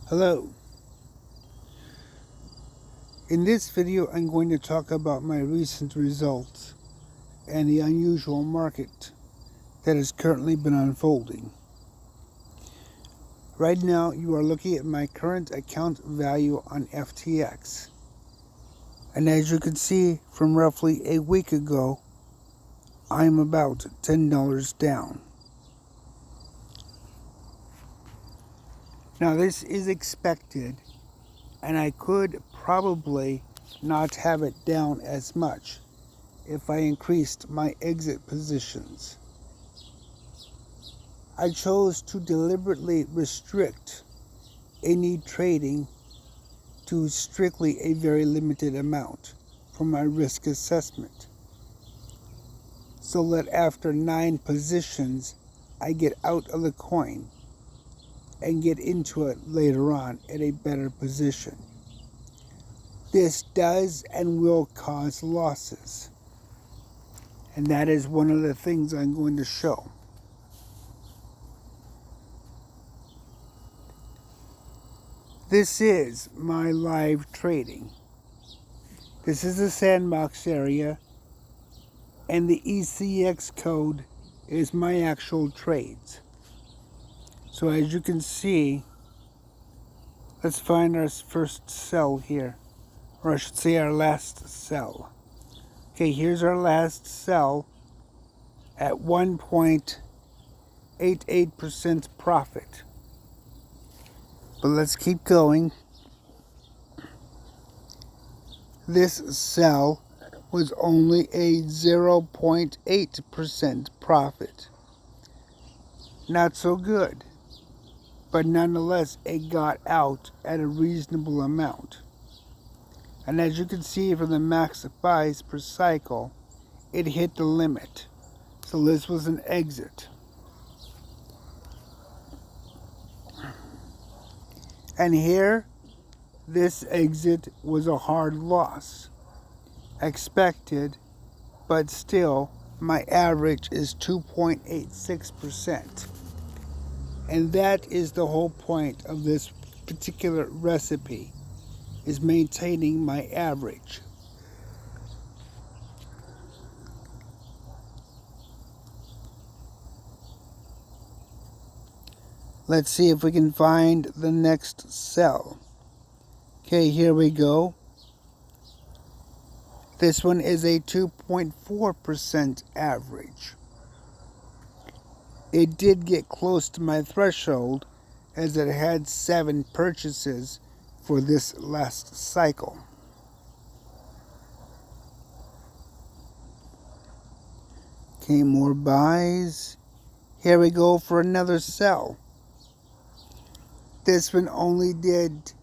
Hello. In this video, I'm going to talk about my recent results and the unusual market that has currently been unfolding. Right now, you are looking at my current account value on FTX. And as you can see from roughly a week ago, I'm about $10 down. Now this is expected, and I could probably not have it down as much if I increased my exit positions. I chose to deliberately restrict any trading to strictly a very limited amount for my risk assessment, so that after 9 positions I get out of the coin and get into it later on at a better position. This does and will cause losses, and that is one of the things I'm going to show. This is my live trading. This is the sandbox area, and the ECX code is my actual trades. So as you can see, let's find our first sell here, or I should say our last sell. Okay, here's our last sell at 1.88% profit. But let's keep going. This sell was only a 0.8% profit. Not so good, but nonetheless it got out at a reasonable amount. And as you can see from the max buys per cycle, it hit the limit. So this was an exit. And here, this exit was a hard loss. Expected, but still, my average is 2.86%. And that is the whole point of this particular recipe, is maintaining my average. Let's see if we can find the next sell. Okay, here we go. This one is a 2.4% average. It did get close to my threshold, as it had 7 purchases for this last cycle. Okay, more buys. Here we go for another sell. This one only did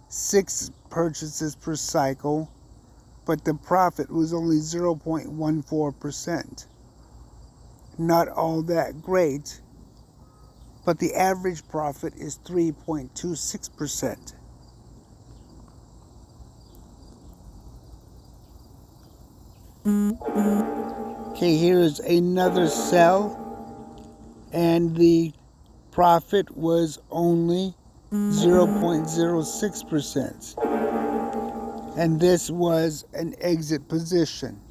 6 purchases per cycle, but the profit was only 0.14%. Not all that great, but the average profit is 3.26%. Okay, here is another sell, and the profit was only 0.06%. And this was an exit position.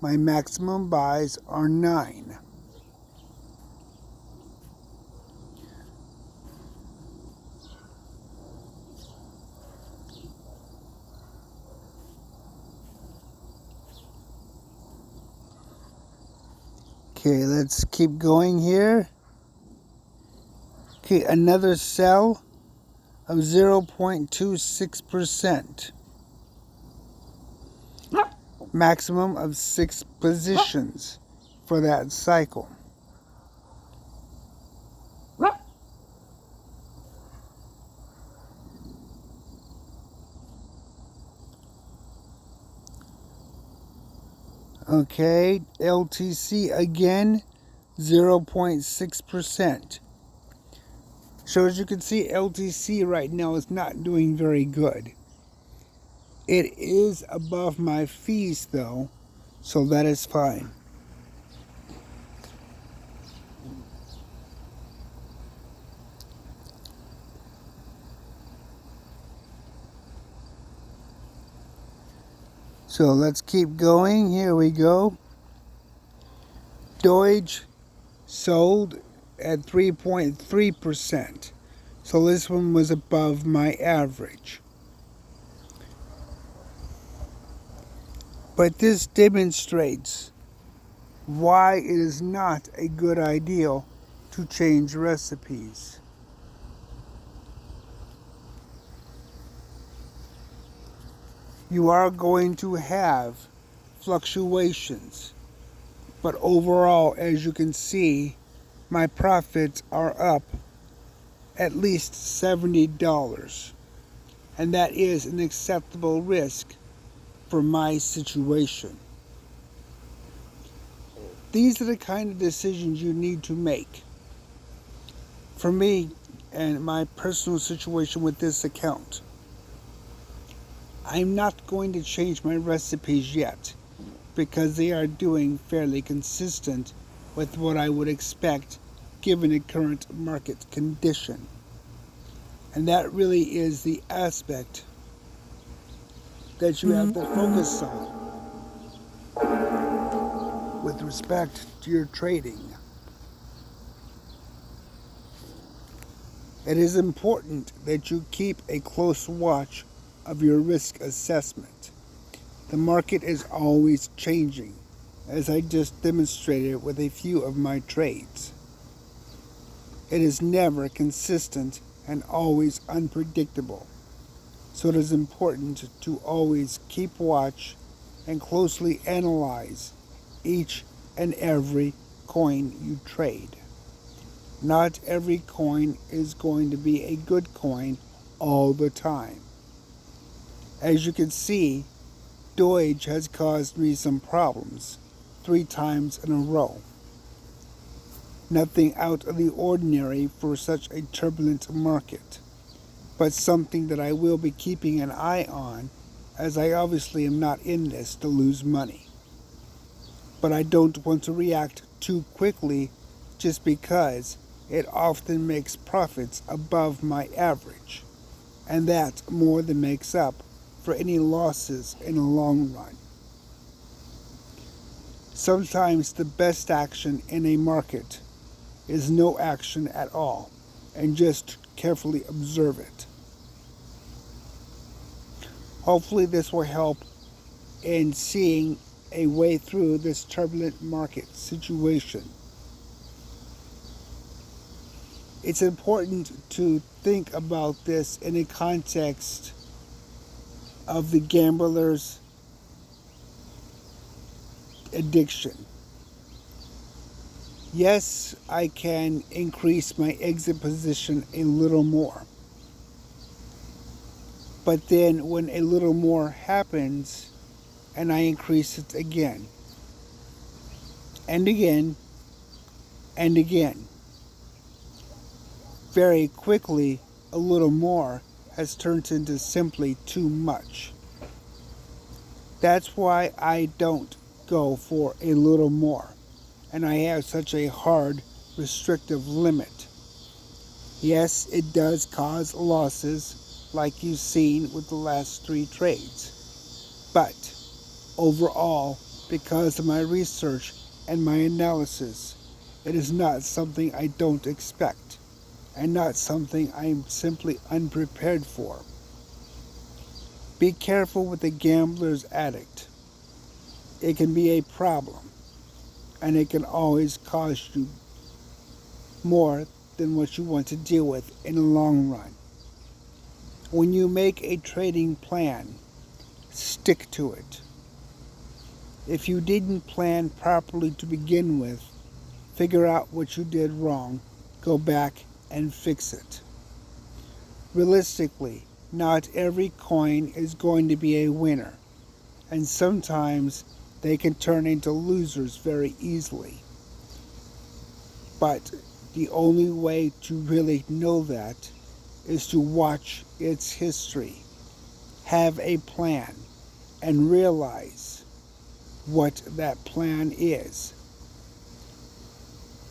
My maximum buys are 9. Okay, let's keep going here. Okay, another sell of 0.26%. Maximum of 6 positions for that cycle. Okay, LTC again, 0.6%. So as you can see, LTC right now is not doing very good. It is above my fees though, so that is fine. So let's keep going. Here we go. Doge sold at 3.3%. So this one was above my average. But this demonstrates why it is not a good idea to change recipes. You are going to have fluctuations, but overall, as you can see, my profits are up at least $70, and that is an acceptable risk for my situation. These are the kind of decisions you need to make. For me and my personal situation with this account, I'm not going to change my recipes yet because they are doing fairly consistent with what I would expect given the current market condition. And that really is the aspect that you have to focus on with respect to your trading. It is important that you keep a close watch of your risk assessment. The market is always changing, as I just demonstrated with a few of my trades. It is never consistent and always unpredictable. So it is important to always keep watch and closely analyze each and every coin you trade. Not every coin is going to be a good coin all the time. As you can see, Doge has caused me some problems 3 times in a row. Nothing out of the ordinary for such a turbulent market, but something that I will be keeping an eye on, as I obviously am not in this to lose money. But I don't want to react too quickly just because it often makes profits above my average, and that more than makes up for any losses in the long run. Sometimes the best action in a market is no action at all, and just carefully observe it. Hopefully this will help in seeing a way through this turbulent market situation. It's important to think about this in a context of the gambler's addiction. Yes, I can increase my exit position a little more. But then when a little more happens, and I increase it again, and again, and again, very quickly, a little more has turned into simply too much. That's why I don't go for a little more, and I have such a hard, restrictive limit. Yes, it does cause losses, like you've seen with the last 3 trades. But overall, because of my research and my analysis, it is not something I don't expect, and not something I am simply unprepared for. Be careful with the gambler's addict. It can be a problem, and it can always cost you more than what you want to deal with in the long run. When you make a trading plan, stick to it. If you didn't plan properly to begin with, figure out what you did wrong, go back and fix it. Realistically, not every coin is going to be a winner, and sometimes they can turn into losers very easily. But the only way to really know that is to watch its history, have a plan, and realize what that plan is.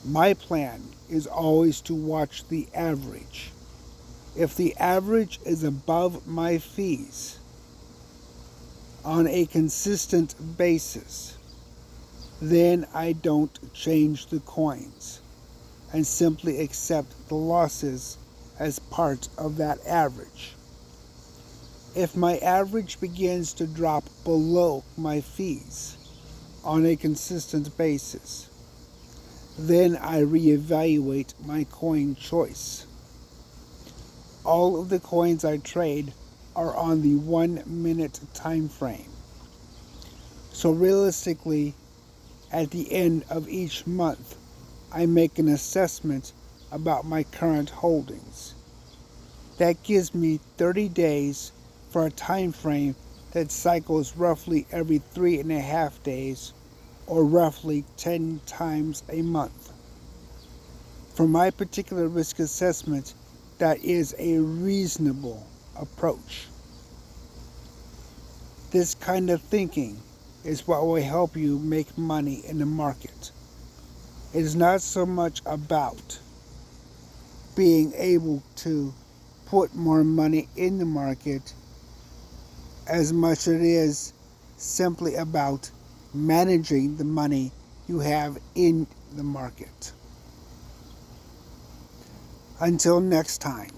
My plan is always to watch the average. If the average is above my fees, on a consistent basis, then I don't change the coins and simply accept the losses as part of that average. If my average begins to drop below my fees on a consistent basis, then I reevaluate my coin choice. All of the coins I trade are on the 1 minute time frame. So realistically, at the end of each month, I make an assessment about my current holdings. That gives me 30 days for a time frame that cycles roughly every 3.5 days, or roughly 10 times a month. For my particular risk assessment, that is a reasonable approach. This kind of thinking is what will help you make money in the market. It is not so much about being able to put more money in the market as much as it is simply about managing the money you have in the market. Until next time.